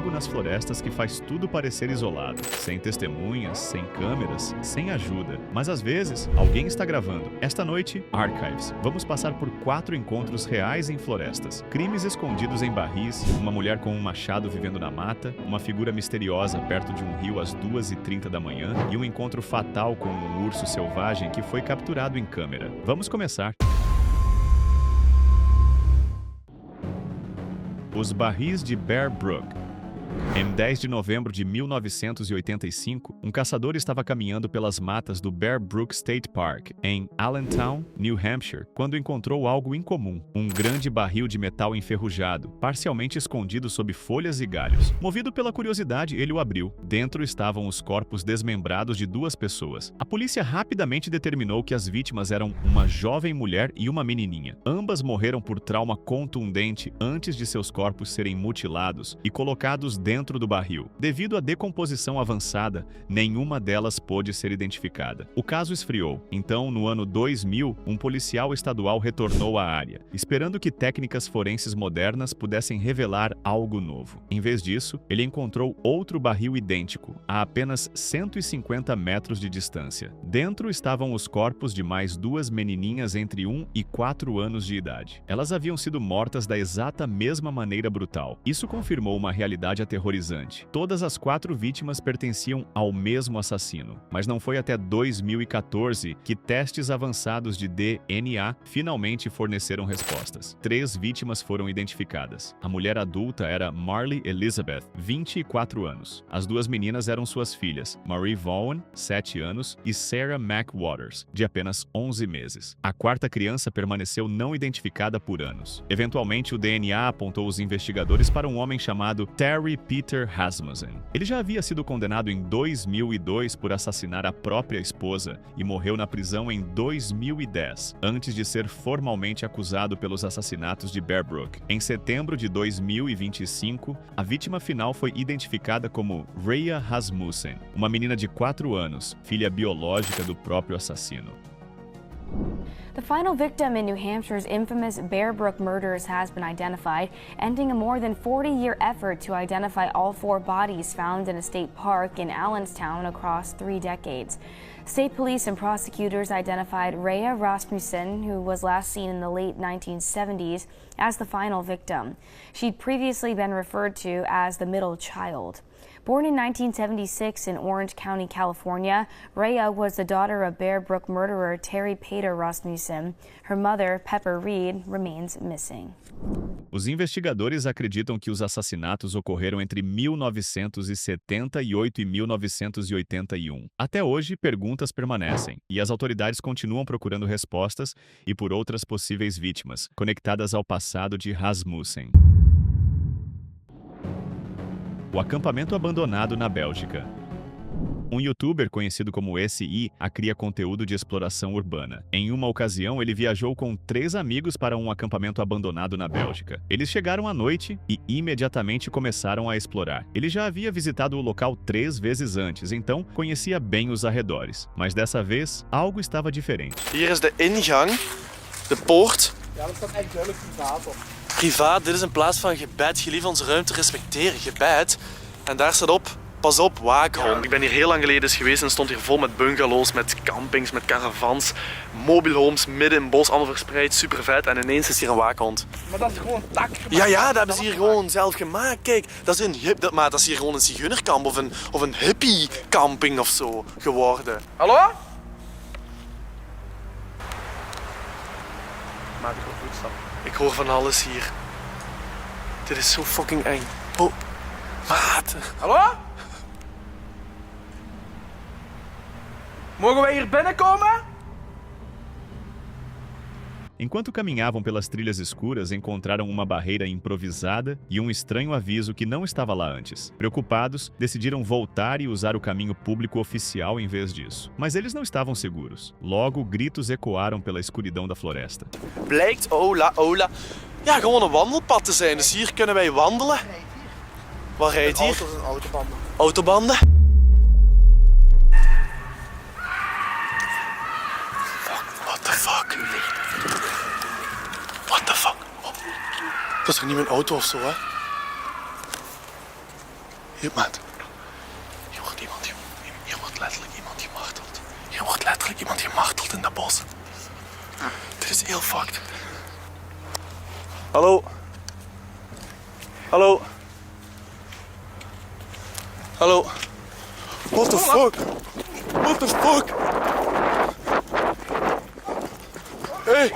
algo nas florestas que faz tudo parecer isolado, sem testemunhas, sem câmeras, sem ajuda. Mas às vezes, alguém está gravando. Esta noite, Archives. Vamos passar por 4 encontros reais em florestas. Crimes escondidos em barris, uma mulher com um machado vivendo na mata, uma figura misteriosa perto de um rio às 2h30 da manhã e um encontro fatal com um urso selvagem que foi capturado em câmera. Vamos começar. Os barris de Bear Brook. Em 10 de novembro de 1985, um caçador estava caminhando pelas matas do Bear Brook State Park, em Allentown, New Hampshire, quando encontrou algo incomum: um grande barril de metal enferrujado, parcialmente escondido sob folhas e galhos. Movido pela curiosidade, ele o abriu. Dentro estavam os corpos desmembrados de 2 pessoas. A polícia rapidamente determinou que as vítimas eram uma jovem mulher e uma menininha. Ambas morreram por trauma contundente antes de seus corpos serem mutilados e colocados dentro do barril. Devido à decomposição avançada, nenhuma delas pôde ser identificada. O caso esfriou. Então, no ano 2000, um policial estadual retornou à área, esperando que técnicas forenses modernas pudessem revelar algo novo. Em vez disso, ele encontrou outro barril idêntico, a apenas 150 metros de distância. Dentro estavam os corpos de mais 2 menininhas entre 1 e 4 anos de idade. Elas haviam sido mortas da exata mesma maneira brutal. Isso confirmou uma realidade aterrorizante. Todas as 4 vítimas pertenciam ao mesmo assassino, mas não foi até 2014 que testes avançados de DNA finalmente forneceram respostas. 3 vítimas foram identificadas. A mulher adulta era Marley Elizabeth, 24 anos. As 2 meninas eram suas filhas, Marie Vaughan, 7 anos, e Sarah McWaters, de apenas 11 meses. A 4ª criança permaneceu não identificada por anos. Eventualmente, o DNA apontou os investigadores para um homem chamado Terry Peter Rasmussen. Ele já havia sido condenado em 2002 por assassinar a própria esposa e morreu na prisão em 2010, antes de ser formalmente acusado pelos assassinatos de Bear Brook. Em setembro de 2025, a vítima final foi identificada como Rhea Rasmussen, uma menina de 4 anos, filha biológica do próprio assassino. The final victim in New Hampshire's infamous Bear Brook murders has been identified, ending a more than 40-year effort to identify all 4 bodies found in a state park in Allenstown across 3 decades. State police and prosecutors identified Rhea Rasmussen, who was last seen in the late 1970s, as the final victim. She'd previously been referred to as the middle child. Born in 1976 in Orange County, California, Rhea was the daughter of Bear Brook murderer Terry Peter Rasmussen. Her mother, Pepper Reed, remains missing. Os investigadores acreditam que os assassinatos ocorreram entre 1978 e 1981. Até hoje, perguntas permanecem, e as autoridades continuam procurando respostas e por outras possíveis vítimas, conectadas ao passado de Rasmussen. O acampamento abandonado na Bélgica. Um youtuber conhecido como SI cria conteúdo de exploração urbana. Em uma ocasião, ele viajou com 3 amigos para um acampamento abandonado na Bélgica. Eles chegaram à noite e imediatamente começaram a explorar. Ele já havia visitado o local 3 vezes antes, então conhecia bem os arredores. Mas dessa vez, algo estava diferente. Hier is de ingang, de poort. Ja, dat staat echt duidelijk privaat op. Privaat, dit is in plaats van gebed, gelieve onze ruimte respecteren, gebed. En daar staat op, pas op, waakhond. Ik ben hier heel lang geleden eens geweest en stond hier vol met bungalows, met campings, met caravans, mobile homes, midden in het bos, allemaal verspreid, super vet. En ineens is hier een waakhond. Maar dat is gewoon tak. Ja, dat hebben ze hier gewoon zelf gemaakt. Kijk, dat is maar dat is hier gewoon een zigeunerkamp of een hippie camping of zo geworden. Hallo? Maat, ik hoor voetstappen. Ik hoor van alles hier. Dit is zo fucking eng. Oh, maat. Hallo? Mogen wij hier binnenkomen? Enquanto caminhavam pelas trilhas escuras, encontraram uma barreira improvisada e um estranho aviso que não estava lá antes. Preocupados, decidiram voltar e usar o caminho público oficial em vez disso. Mas eles não estavam seguros. Logo, gritos ecoaram pela escuridão da floresta. Blijkt, Ola, ja, gewoon een wandelpad te zijn. Dus hier kunnen wij wandelen. Wat rijdt hier? Auto's en autobanden. Autobanden? What the fuck? What the fuck? Oh. Dat is toch niet mijn auto of zo, hè? Maat. Hier wordt letterlijk iemand gemarteld. Hier wordt letterlijk iemand gemarteld in dat bos. Dit is heel fucked. Hallo? Hallo? Hallo? What the fuck? What the fuck? Hey!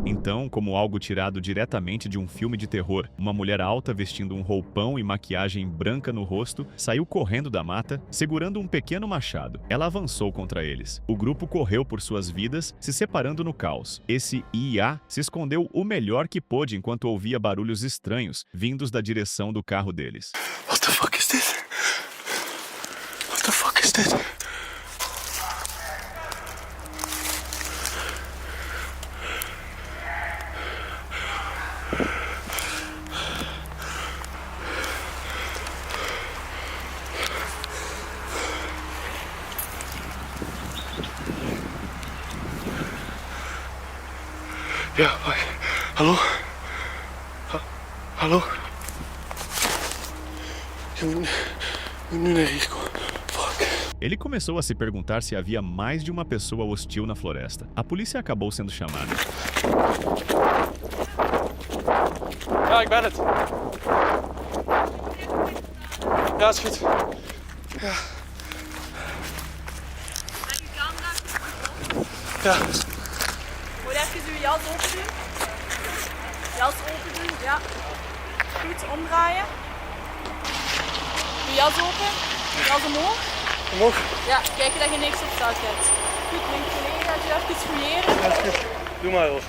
Então, como algo tirado diretamente de um filme de terror, uma mulher alta vestindo um roupão e maquiagem branca no rosto saiu correndo da mata, segurando um pequeno machado. Ela avançou contra eles. O grupo correu por suas vidas, se separando no caos. Esse IA se escondeu o melhor que pôde enquanto ouvia barulhos estranhos vindos da direção do carro deles. What the fuck is this? What the fuck is this? Ja, hallo? Hallo? Eu moet nu naar hier komen. Fuck. Ele começou a se perguntar se havia mais de uma pessoa hostil na floresta. A polícia acabou sendo chamada. Ja, ik ben het. Ja, is goed. Ja. Ja. Moet even uw jas open doen. Jas open doen, ja. Goed, omdraaien. Uw jas open. Jas omhoog. Omhoog? Ja, kijken dat je niks op zak hebt. Goed, mijn collega gaat je even fouilleren. Ja, is goed. Doe maar hoor.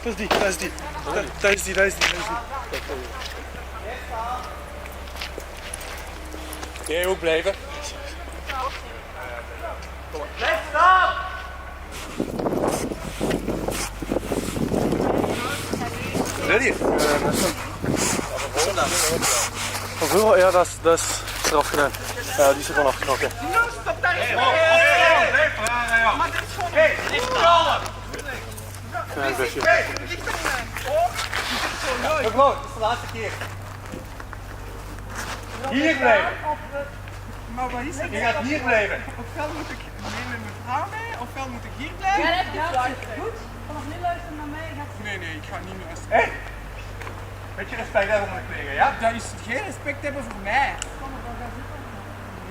Dat is die, dat is die. Dat is die, dat is die, dat is die. Jij ook blijven. Blijf staan! Ready? Van vroeger? Ja, dat is eraf gedaan. Ja, die is er van afgeknokken. Stop daar! Hey! Maar dit is gewoon... Hey, niet kallen! Ja, een busje. Hey, niet te oh! Mevrouw, dit is de laatste keer. Hier blijven. Maar wat is het? Je gaat hier blijven. Ofwel moet ik met mijn vrouw mee, ofwel moet ik hier blijven. Ja, heb je luisteren. Goed? Vanaf nu luisteren naar mij. Nee, ik ga niet meer luisteren. Hé! Beetje respect hebben voor de kleren, ja? Dat is geen respect hebben voor mij.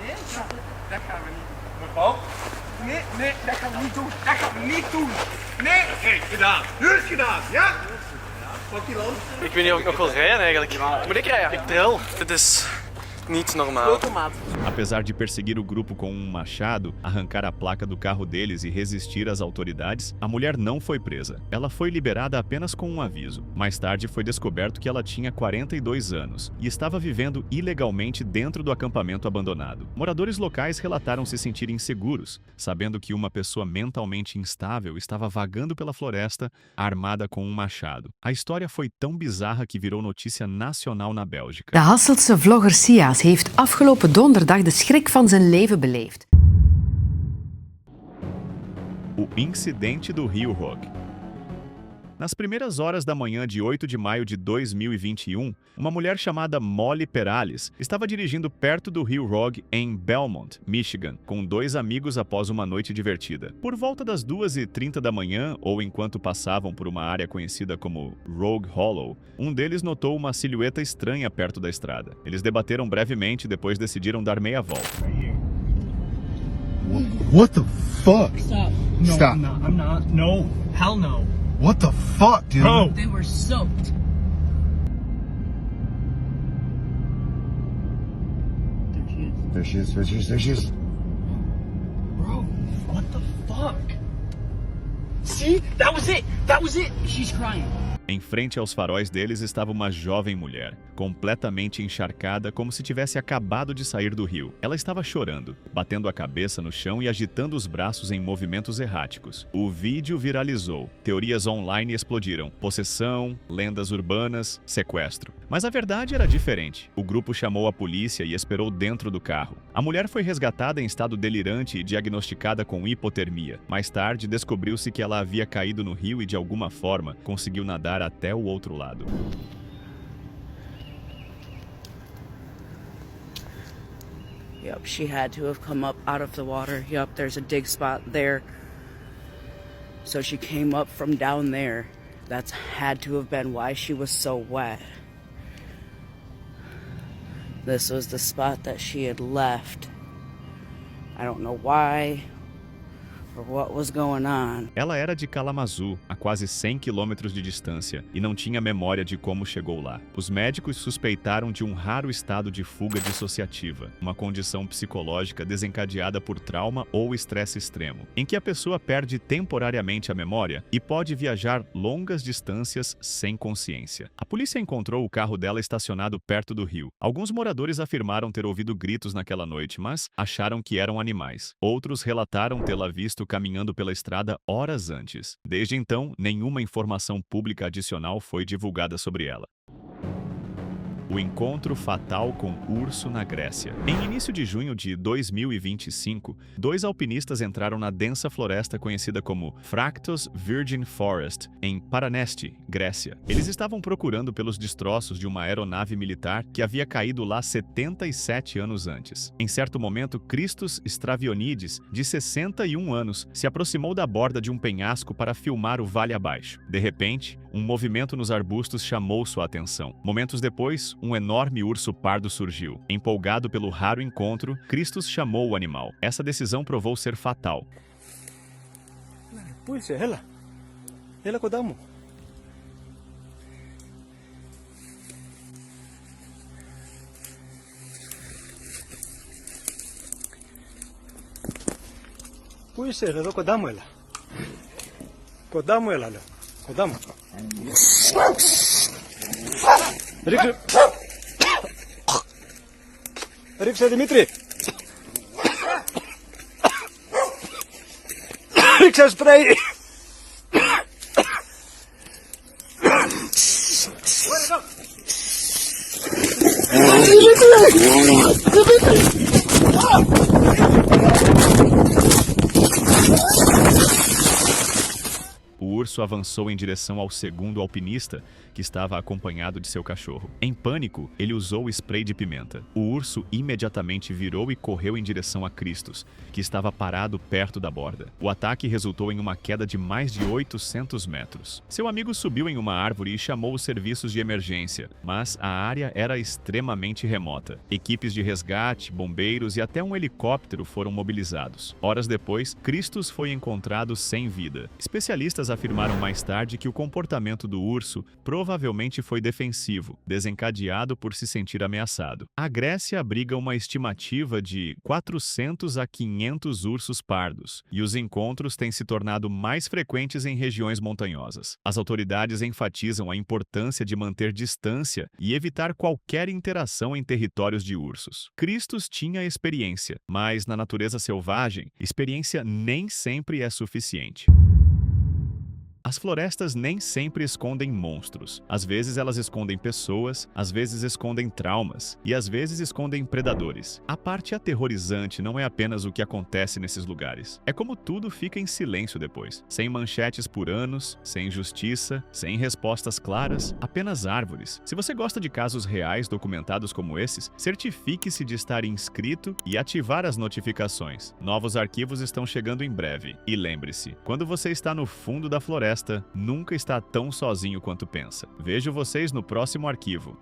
Nee, dat gaan we niet doen. Mevrouw? Nee, dat gaan we niet doen. Dat gaan we niet doen. Nee! Oké, gedaan. Nu is het gedaan, ja? Pak die land. Ik weet niet of ik nog wil rijden eigenlijk. Moet ik rijden? Ik tril. Dit is niet normaal. Apesar de perseguir o grupo com um machado, arrancar a placa do carro deles e resistir às autoridades, a mulher não foi presa. Ela foi liberada apenas com um aviso. Mais tarde foi descoberto que ela tinha 42 anos e estava vivendo ilegalmente dentro do acampamento abandonado. Moradores locais relataram se sentir inseguros, sabendo que uma pessoa mentalmente instável estava vagando pela floresta, armada com um machado. A história foi tão bizarra que virou notícia nacional na Bélgica. De Hasseltse vlogger Sias heeft afgelopen donderdag de schrik van zijn leven beleefd. O incidente do Rio Rogue. Nas primeiras horas da manhã de 8 de maio de 2021, uma mulher chamada Molly Perales estava dirigindo perto do Rio Rogue em Belmont, Michigan, com 2 amigos após uma noite divertida. Por volta das 2h30 da manhã, ou enquanto passavam por uma área conhecida como Rogue Hollow, um deles notou uma silhueta estranha perto da estrada. Eles debateram brevemente e depois decidiram dar meia volta. What the fuck? Stop. No, Stop. I'm not. No. Hell no. What the fuck, dude? Bro. They were soaked. There she is, there she is, there she is. Bro, what the fuck? See? That was it. That was it. She's crying. Em frente aos faróis deles estava uma jovem mulher, completamente encharcada, como se tivesse acabado de sair do rio. Ela estava chorando, batendo a cabeça no chão e agitando os braços em movimentos erráticos. O vídeo viralizou. Teorias online explodiram. Possessão, lendas urbanas, sequestro. Mas a verdade era diferente. O grupo chamou a polícia e esperou dentro do carro. A mulher foi resgatada em estado delirante e diagnosticada com hipotermia. Mais tarde, descobriu-se que ela havia caído no rio e, de alguma forma, conseguiu nadar até o outro lado. Yep, she had to have come up out of the water. Yep, there's a dig spot there. So she came up from down there. That's had to have been why she was so wet. This was the spot that she had left. I don't know why or what was going on. Ela era de Kalamazoo, a quase 100 quilômetros de distância, e não tinha memória de como chegou lá. Os médicos suspeitaram de um raro estado de fuga dissociativa, uma condição psicológica desencadeada por trauma ou estresse extremo, em que a pessoa perde temporariamente a memória e pode viajar longas distâncias sem consciência. A polícia encontrou o carro dela estacionado perto do rio. Alguns moradores afirmaram ter ouvido gritos naquela noite, mas acharam que eram animais. Outros relataram tê-la visto caminhando pela estrada horas antes. Desde então, nenhuma informação pública adicional foi divulgada sobre ela. O encontro fatal com urso na Grécia. Em início de junho de 2025, 2 alpinistas entraram na densa floresta conhecida como Fractos Virgin Forest, em Paranesti, Grécia. Eles estavam procurando pelos destroços de uma aeronave militar que havia caído lá 77 anos antes. Em certo momento, Christos Stravionides, de 61 anos, se aproximou da borda de um penhasco para filmar o vale abaixo. De repente, um movimento nos arbustos chamou sua atenção. Momentos depois, um enorme urso pardo surgiu. Empolgado pelo raro encontro, Christos chamou o animal. Essa decisão provou ser fatal. Pois é, ela cuidamos. Pois é, ela cuidamos ela. Cuidamos ela, cuidamos. Рикша, Дмитрий! Рикша, спрей! O urso avançou em direção ao segundo alpinista, que estava acompanhado de seu cachorro. Em pânico, ele usou spray de pimenta. O urso imediatamente virou e correu em direção a Christos, que estava parado perto da borda. O ataque resultou em uma queda de mais de 800 metros. Seu amigo subiu em uma árvore e chamou os serviços de emergência, mas a área era extremamente remota. Equipes de resgate, bombeiros e até um helicóptero foram mobilizados. Horas depois, Christos foi encontrado sem vida. Especialistas afirmaram mais tarde que o comportamento do urso provavelmente foi defensivo, desencadeado por se sentir ameaçado. A Grécia abriga uma estimativa de 400 a 500 ursos pardos, e os encontros têm se tornado mais frequentes em regiões montanhosas. As autoridades enfatizam a importância de manter distância e evitar qualquer interação em territórios de ursos. Christos tinha experiência, mas na natureza selvagem, experiência nem sempre é suficiente. As florestas nem sempre escondem monstros. Às vezes elas escondem pessoas, às vezes escondem traumas e às vezes escondem predadores. A parte aterrorizante não é apenas o que acontece nesses lugares. É como tudo fica em silêncio depois. Sem manchetes por anos, sem justiça, sem respostas claras, apenas árvores. Se você gosta de casos reais documentados como esses, certifique-se de estar inscrito e ativar as notificações. Novos arquivos estão chegando em breve. E lembre-se, quando você está no fundo da floresta, nunca está tão sozinho quanto pensa. Vejo vocês no próximo arquivo.